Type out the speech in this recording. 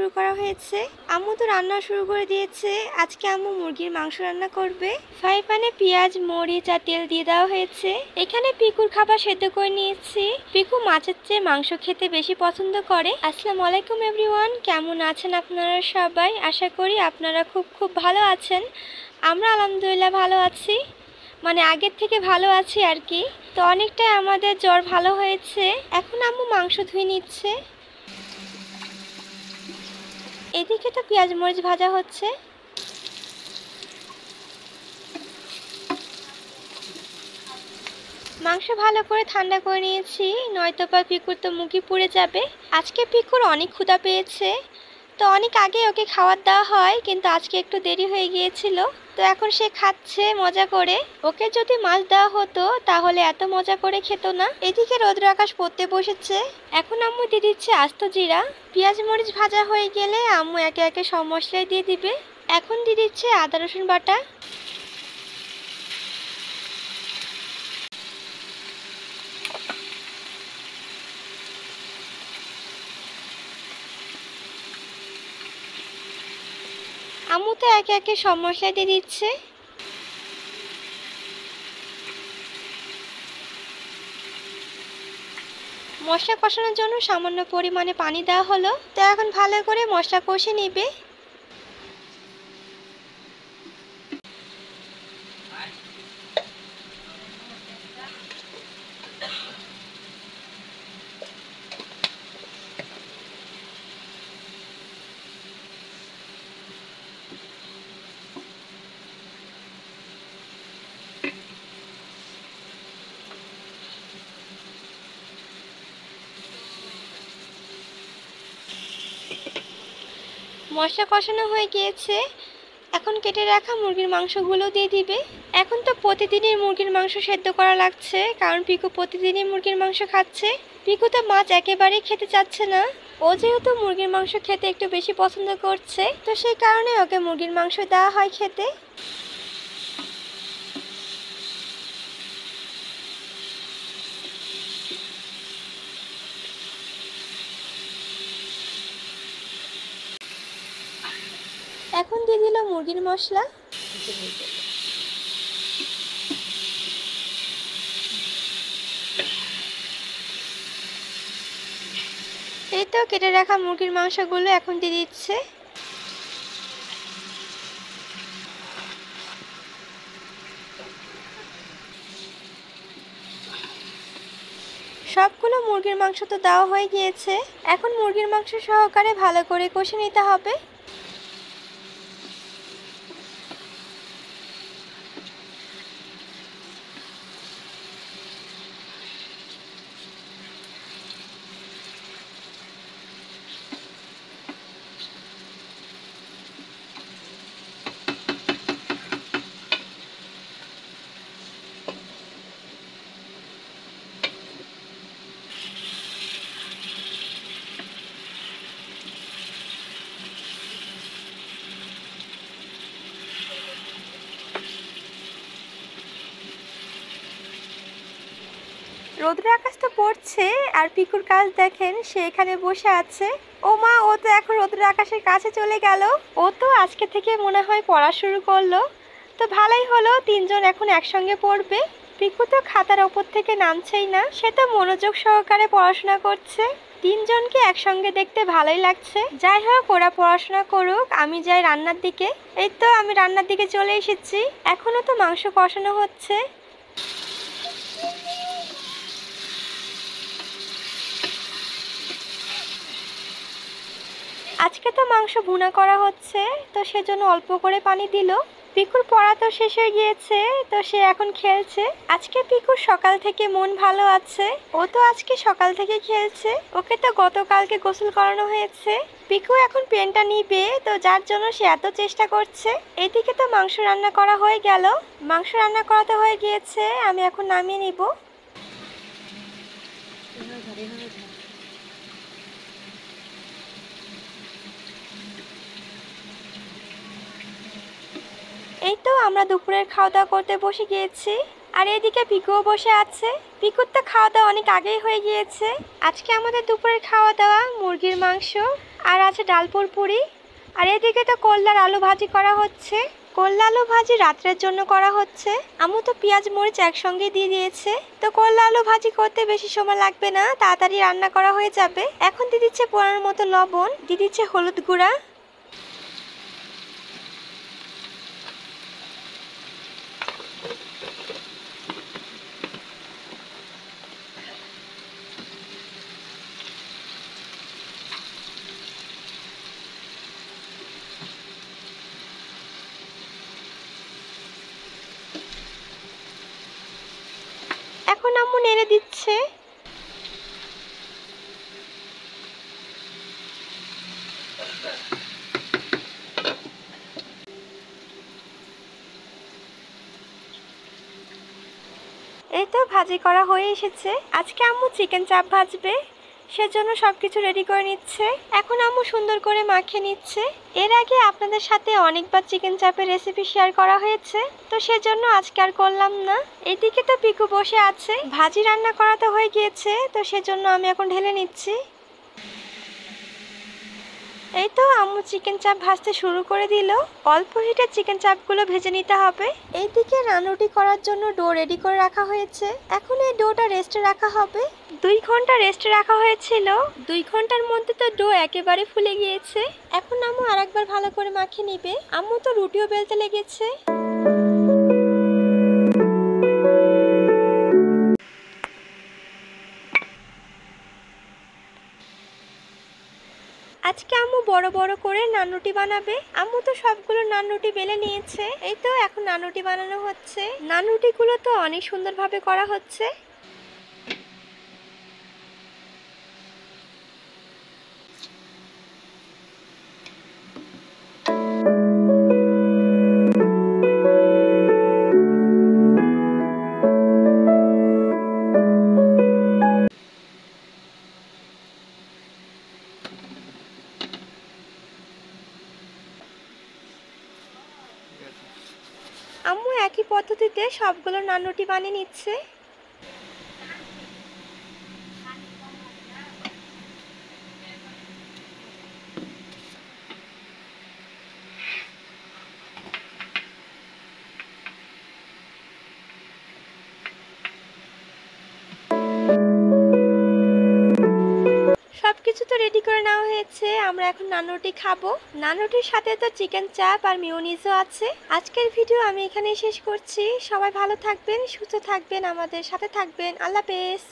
শুরু করা হয়েছে। আম্মু তো রান্না শুরু করে দিয়েছে। আজকে আম্মু মুরগির মাংস রান্না করবে। ফ্রাই প্যানে পেঁয়াজ, মরিচ আর তেল দিয়ে দেওয়া হয়েছে। এখানে পিকুর খাবার সেদ্ধ করে নিয়েছি। পিকু মাছের চেয়ে মাংস খেতে বেশি পছন্দ করে। আসসালামু আলাইকুম এভরিওয়ান, কেমন আছেন আপনারা সবাই? আশা করি আপনারা খুব ভালো আছেন। আমরা আলহামদুলিল্লাহ ভালো আছি, মানে আগের থেকে ভালো আছি আর কি। তো অনেকটাই আমাদের জ্বর ভালো হয়েছে। এখন আম্মু মাংস ধুয়ে নিচ্ছে। এদিকে তো পেঁয়াজ মরিচ ভাজা হচ্ছে। মাংস ভালো করে ঠান্ডা করে নিয়েছি, নয়তো বা পিকুর তো মুখে পুড়ে যাবে। আজকে পিকুর অনেক ক্ষুধা পেয়েছে, তো অনেক আগে ওকে খাবার দেওয়া হয়, কিন্তু আজকে একটু দেরি হয়ে গিয়েছিল। তো এখন সে খাচ্ছে মজা করে। ওকে যদি মাছ দেওয়া হতো তাহলে এত মজা করে খেত না। এদিকে রৌদ্র আকাশ পড়তে বসেছে। এখন আম্মু দিয়ে দিচ্ছে আস্ত জিরা। পেঁয়াজ মরিচ ভাজা হয়ে গেলে আম্মু একে একে সব মশলাই দিয়ে দিবে। এখন দিয়ে দিচ্ছে আদা রসুন বাটা। আম্মু তো একে একে সব মশলা দিয়ে দিচ্ছে। মশলা কষানোর জন্য সামান্য পরিমাণে পানি দেওয়া হলো। তো এখন ভালো করে মশলা কষে নিবে। মশলা কষানো হয়ে গিয়েছে। এখন কেটে রাখা মুরগির মাংসগুলো দিয়ে দিবে। এখন তো প্রতিদিনই মুরগির মাংস সেদ্ধ করা লাগছে, কারণ পিকু প্রতিদিনই মুরগির মাংস খাচ্ছে। পিকু তো মাছ একেবারেই খেতে চাচ্ছে না। ও যেহেতু মুরগির মাংস খেতে একটু বেশি পছন্দ করছে, তো সেই কারণে ওকে মুরগির মাংস দেওয়া হয় খেতে। এখন দিয়ে দিল মুরগির মশলা। এই তো কেটে রাখা মুরগির মাংসগুলো এখন দিয়ে দিচ্ছে। সবগুলো মুরগির মাংস তো দেওয়া হয়ে গিয়েছে। এখন মুরগির মাংস সহকারে ভালো করে কষে নিতে হবে। রোদ্র আকাশ তো পড়ছে, আর পিকুর কাজ দেখেন, সে এখানে বসে আছে। ও মা, ও তো এখন রোদ্র আকাশের কাছে চলে গেল। ও তো আজকে থেকে মনে হয় পড়া শুরু করলো। তো ভালোই হলো, তিনজন এখন একসঙ্গে পড়বে। পিকু তো খাতার ওপর থেকে নামছেই না, সে তো মনোযোগ সহকারে পড়াশোনা করছে। তিনজনকে একসঙ্গে দেখতে ভালোই লাগছে। যাই হোক, ওরা পড়াশোনা করুক, আমি যাই রান্নার দিকে। এই তো আমি রান্নার দিকে চলে এসেছি। এখনো তো মাংস কষানো হচ্ছে। আজকে তো মাংস ভুনা করা হচ্ছে, তো সেজন্য অল্প করে পানি দিল। পিকুর পড়া তো শেষ হয়ে গিয়েছে, তো সে এখন খেলছে। আজকে পিকুর সকাল থেকে মন ভালো আছে। ও তো আজকে সকাল থেকে খেলছে। ওকে তো গতকালকে গোসল করানো হয়েছে। পিকু এখন পেনটা নিবে, তো যার জন্য সে এত চেষ্টা করছে। এদিকে তো মাংস রান্না করা হয়ে গেল। মাংস রান্না করা তো হয়ে গিয়েছে, আমি এখন নামিয়ে নিব। এই তো আমরা দুপুরের খাওয়া দাওয়া করতে বসে গিয়েছি। আর এদিকে পিকুও বসে আছে। পিকুর তো খাওয়া দাওয়া অনেক আগেই হয়ে গিয়েছে। আজকে আমাদের দুপুরের খাওয়া দাওয়া মুরগির মাংস আর আছে ডাল পুরপুরি। আর এদিকে তো করলার আলু ভাজি করা হচ্ছে। করলা আলু ভাজি রাত্রের জন্য করা হচ্ছে। আম্মু তো পেঁয়াজ মরিচ একসঙ্গে দিয়ে দিয়েছে। তো করলা আলু ভাজি করতে বেশি সময় লাগবে না, তাড়াতাড়ি রান্না করা হয়ে যাবে। এখন দিয়ে দিচ্ছে পরিমাণ মতো লবণ, দিয়ে দিচ্ছে হলুদ গুঁড়া। এখন আম্মু নেড়ে দিচ্ছে। এই তো ভাজি করা হয়ে এসেছে। আজকে আম্মু চিকেন চাপ ভাজবে, সেজন্য সবকিছু রেডি করে নিচ্ছে। এখন আম্মু সুন্দর করে মাখিয়ে নিচ্ছে। এর আগে আপনাদের সাথে অনেকবার চিকেন চাপের রেসিপি শেয়ার করা হয়েছে, তো সেজন্য আজকে আর করলাম না। এইদিকে তো পিকু বসে আছে। ভাজি রান্না করা তো হয়ে গিয়েছে, তো সেজন্য আমি এখন ঢেলে নিচ্ছি। এই তো আম্মু চিকেন চাপ ভাজতে শুরু করে দিল। অল্প হিটে চিকেন চাপগুলো ভেজে নিতে হবে। এইদিকে রান্নাটি করার জন্য ডো রেডি করে রাখা হয়েছে। এখন এই ডোটা রেস্টে রাখা হবে। 2 ঘন্টা রেস্টে রাখা হয়েছিল। 2 ঘন্টার মধ্যে তো ডো একেবারে ফুলে গিয়েছে। এখন আম্মু আরেকবার ভালো করে মাখিয়ে নিবে। আম্মু তো রুটিও বেলতে লেগেছে। আজকে আম্মু বড় বড় করে নানরুটি বানাবে। আম্মু তো সবগুলো নানরুটি বেলে নিয়েছে। এই তো এখন নানরুটি বানানো হচ্ছে। নানরুটিগুলো তো অনেক সুন্দরভাবে করা হচ্ছে। আম্মু একই পদ্ধতিতে সবগুলো নানরুটি বানিয়ে নিচ্ছে। সবকিছু তো রেডি করে নেওয়া হয়েছে। আমরা এখন নানরুটি খাবো। নানরুটির সাথে তো চিকেন চাপ আর মিওনিজও আছে। আজকের ভিডিও আমি এখানেই শেষ করছি। সবাই ভালো থাকবেন, সুস্থ থাকবেন, আমাদের সাথে থাকবেন। আল্লাহ হাফেজ।